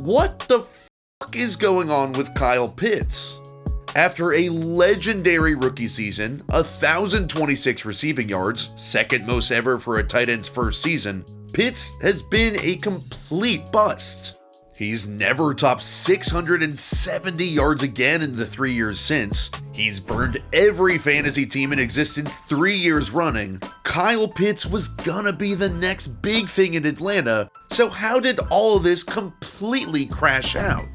What the fuck is going on with Kyle Pitts? After a legendary rookie season, 1,026 receiving yards, second most ever for a tight end's first season, Pitts has been a complete bust. He's never topped 670 yards again in the 3 years since. He's burned every fantasy team in existence 3 years running. Kyle Pitts was gonna be the next big thing in Atlanta, so how did all of this completely crash out?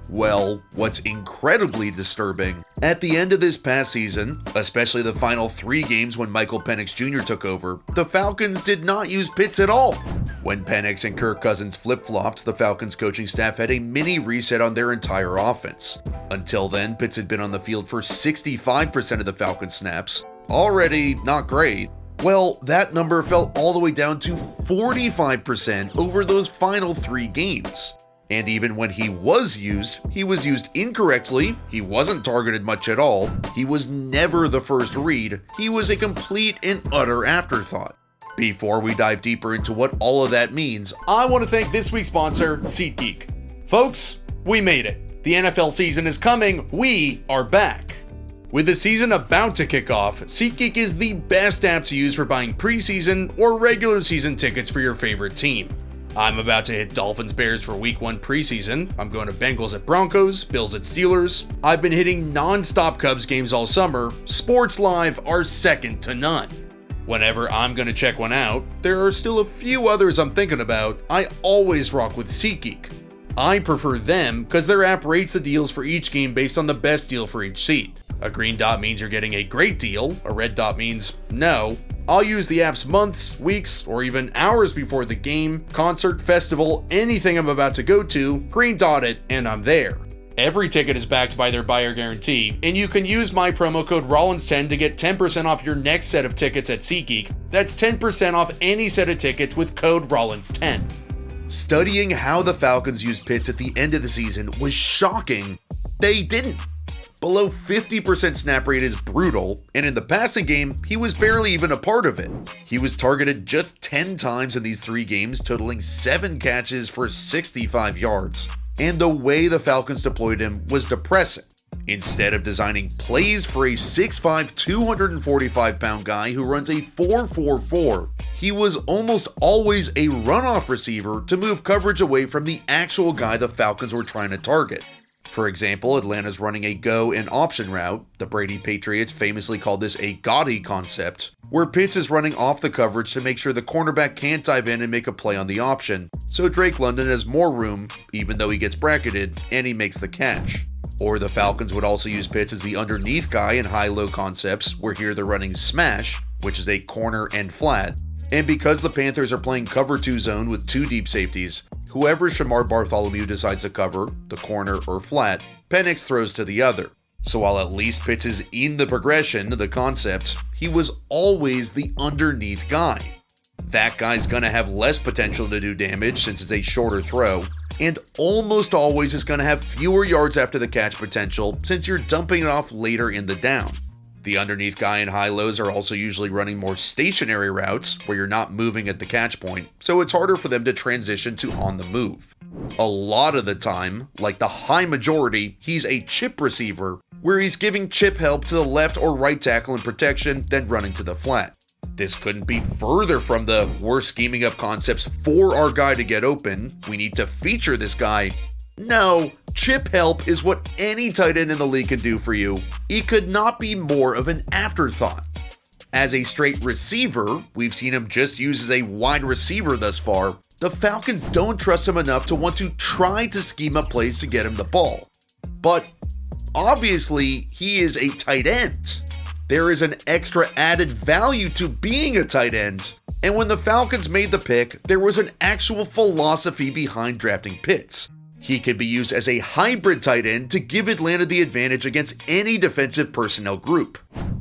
Well, what's incredibly disturbing, at the end of this past season, especially the final 3 games when Michael Penix Jr. took over, the Falcons did not use Pitts at all. When Penix and Kirk Cousins flip-flopped, the Falcons coaching staff had a mini reset on their entire offense. Until then, Pitts had been on the field for 65% of the Falcons snaps, already not great. Well, that number fell all the way down to 45% over those final 3 games. And even when he was used incorrectly, he wasn't targeted much at all, he was never the first read, he was a complete and utter afterthought. Before we dive deeper into what all of that means, I want to thank this week's sponsor, SeatGeek. Folks, we made it. The NFL season is coming, we are back. With the season about to kick off, SeatGeek is the best app to use for buying preseason or regular season tickets for your favorite team. I'm about to hit Dolphins Bears for week 1 preseason. I'm going to Bengals at Broncos, Bills at Steelers. I've been hitting non-stop Cubs games all summer. Sports Live are second to none. Whenever I'm going to check one out, there are still a few others I'm thinking about. I always rock with SeatGeek. I prefer them because their app rates the deals for each game based on the best deal for each seat. A green dot means you're getting a great deal, a red dot means no. I'll use the apps months, weeks, or even hours before the game, concert, festival, anything I'm about to go to, green dot it, and I'm there. Every ticket is backed by their buyer guarantee, and you can use my promo code Rollins10 to get 10% off your next set of tickets at SeatGeek. That's 10% off any set of tickets with code Rollins10. Studying how the Falcons used Pitts at the end of the season was shocking. They didn't. Below 50% snap rate is brutal, and in the passing game, he was barely even a part of it. He was targeted just 10 times in these 3 games, totaling 7 catches for 65 yards. And the way the Falcons deployed him was depressing. Instead of designing plays for a 6'5", 245-pound guy who runs a 4.44, he was almost always a runoff receiver to move coverage away from the actual guy the Falcons were trying to target. For example, Atlanta's running a go and option route. The Brady Patriots famously called this a Gotti concept, where Pitts is running off the coverage to make sure the cornerback can't dive in and make a play on the option, so Drake London has more room, even though he gets bracketed, and he makes the catch. Or the Falcons would also use Pitts as the underneath guy in high-low concepts, where here they're running smash, which is a corner and flat. And because the Panthers are playing cover 2 zone with 2 deep safeties, whoever Shamar Bartholomew decides to cover, the corner or flat, Penix throws to the other. So while at least Pitts is in the progression, the concept, he was always the underneath guy. That guy's gonna have less potential to do damage since it's a shorter throw, and almost always is gonna have fewer yards after the catch potential since you're dumping it off later in the down. The underneath guy in high-lows are also usually running more stationary routes where you're not moving at the catch point, so it's harder for them to transition to on the move. A lot of the time, like the high majority, he's a chip receiver, where he's giving chip help to the left or right tackle in protection, then running to the flat. This couldn't be further from the we're scheming up concepts for our guy to get open, we need to feature this guy. No, chip help is what any tight end in the league can do for you. It could not be more of an afterthought. As a straight receiver, we've seen him just used as a wide receiver thus far. The Falcons don't trust him enough to want to try to scheme up plays to get him the ball. But obviously, he is a tight end. There is an extra added value to being a tight end. And when the Falcons made the pick, there was an actual philosophy behind drafting Pitts. He could be used as a hybrid tight end to give Atlanta the advantage against any defensive personnel group.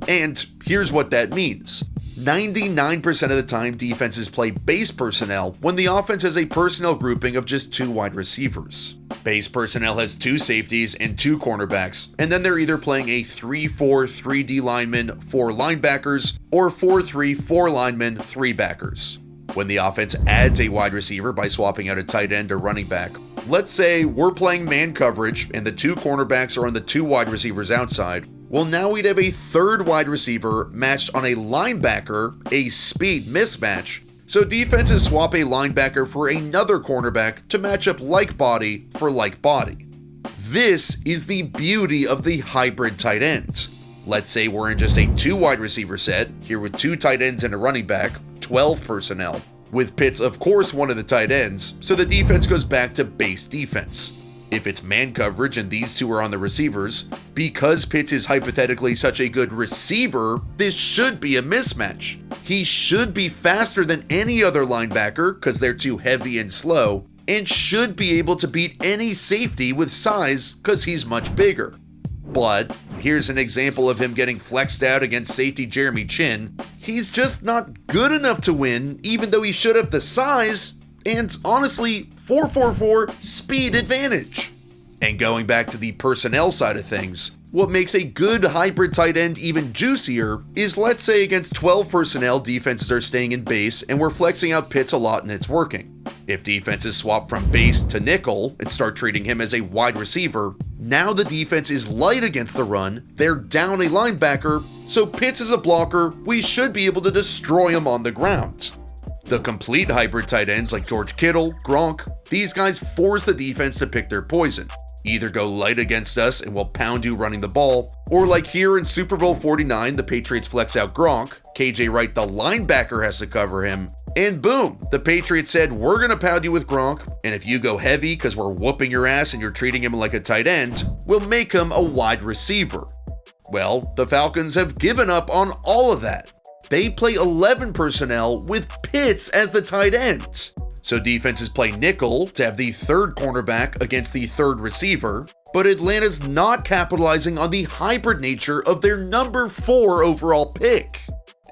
And here's what that means. 99% of the time, defenses play base personnel when the offense has a personnel grouping of just 2 wide receivers. Base personnel has 2 safeties and 2 cornerbacks, and then they're either playing a 3-4, 3D linemen, 4 linebackers, or 4-3, 4 linemen, 3 backers. When the offense adds a wide receiver by swapping out a tight end or running back, Let's say we're playing man coverage and the two cornerbacks are on the two wide receivers outside. Well, now we'd have a third wide receiver matched on a linebacker, a speed mismatch. So defenses swap a linebacker for another cornerback to match up like body for like body. This is the beauty of the hybrid tight end. Let's say we're in just a two wide receiver set, here with two tight ends and a running back, 12 personnel. With Pitts, of course, one of the tight ends, so the defense goes back to base defense. If it's man coverage and these two are on the receivers, because Pitts is hypothetically such a good receiver, this should be a mismatch. He should be faster than any other linebacker because they're too heavy and slow, and should be able to beat any safety with size because he's much bigger. But here's an example of him getting flexed out against safety Jeremy Chin. He's just not good enough to win, even though he should have the size and, honestly, 4.44 speed advantage. And going back to the personnel side of things, what makes a good hybrid tight end even juicier is, let's say against 12 personnel, defenses are staying in base and we're flexing out Pitts a lot and it's working. If defenses swap from base to nickel and start treating him as a wide receiver, now the defense is light against the run, they're down a linebacker, so Pitts is a blocker, we should be able to destroy him on the ground. The complete hybrid tight ends like George Kittle, Gronk, these guys force the defense to pick their poison. Either go light against us and we'll pound you running the ball, or like here in Super Bowl 49, the Patriots flex out Gronk, KJ Wright the linebacker has to cover him, and boom, the Patriots said, we're gonna pound you with Gronk, and if you go heavy because we're whooping your ass and you're treating him like a tight end, we'll make him a wide receiver. Well, the Falcons have given up on all of that. They play 11 personnel with Pitts as the tight end. So defenses play nickel to have the third cornerback against the third receiver, but Atlanta's not capitalizing on the hybrid nature of their number 4 overall pick.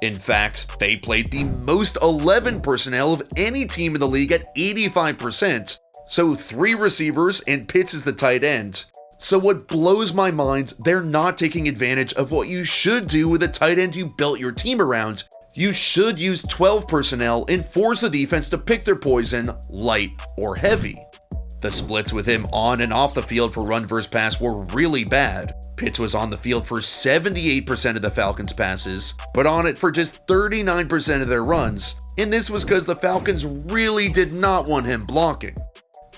In fact, they played the most 11 personnel of any team in the league at 85%, so 3 receivers and Pitts is the tight end. So what blows my mind, they're not taking advantage of what you should do with a tight end you built your team around. You should use 12 personnel and force the defense to pick their poison, light or heavy. The splits with him on and off the field for run versus pass were really bad. Pitts was on the field for 78% of the Falcons' passes, but on it for just 39% of their runs, and this was because the Falcons really did not want him blocking.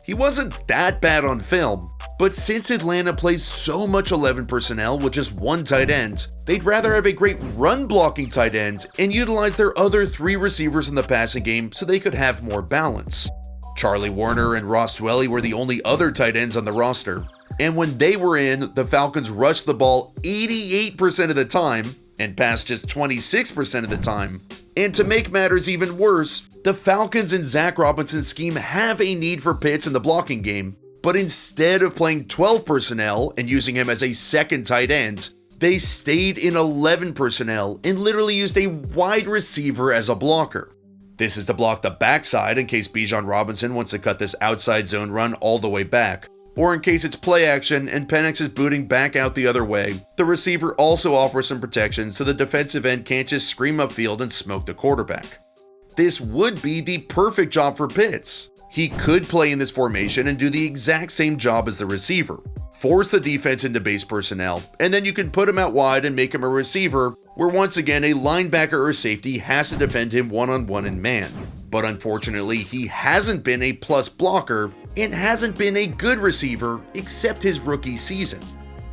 He wasn't that bad on film, but since Atlanta plays so much 11 personnel with just one tight end, they'd rather have a great run-blocking tight end and utilize their other 3 receivers in the passing game so they could have more balance. Charlie Warner and Ross Dwelly were the only other tight ends on the roster, and when they were in, the Falcons rushed the ball 88% of the time and passed just 26% of the time. And to make matters even worse, the Falcons and Zach Robinson's scheme have a need for Pitts in the blocking game, but instead of playing 12 personnel and using him as a second tight end, they stayed in 11 personnel and literally used a wide receiver as a blocker. This is to block the backside in case Bijan Robinson wants to cut this outside zone run all the way back, or in case it's play action and Penix is booting back out the other way. The receiver also offers some protection so the defensive end can't just scream upfield and smoke the quarterback. This would be the perfect job for Pitts. He could play in this formation and do the exact same job as the receiver. Force the defense into base personnel, and then you can put him out wide and make him a receiver, where once again a linebacker or safety has to defend him one-on-one in man. But unfortunately, he hasn't been a plus blocker and hasn't been a good receiver except his rookie season.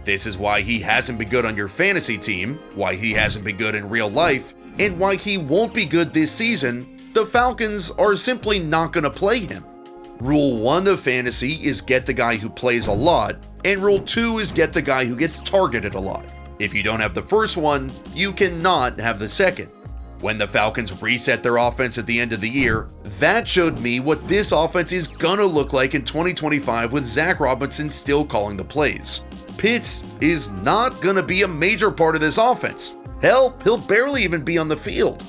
This is why he hasn't been good on your fantasy team, why he hasn't been good in real life, and why he won't be good this season. The Falcons are simply not going to play him. Rule 1 of fantasy is get the guy who plays a lot, and Rule 2 is get the guy who gets targeted a lot. If you don't have the first one, you cannot have the second. When the Falcons reset their offense at the end of the year, that showed me what this offense is gonna look like in 2025 with Zach Robinson still calling the plays. Pitts is not gonna be a major part of this offense. Hell, he'll barely even be on the field.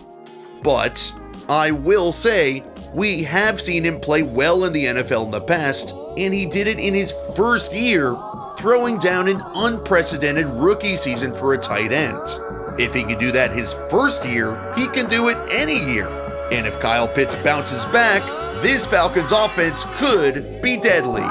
But I will say, we have seen him play well in the NFL in the past, and he did it in his first year, throwing down an unprecedented rookie season for a tight end. If he can do that his first year, he can do it any year. And if Kyle Pitts bounces back, this Falcons offense could be deadly.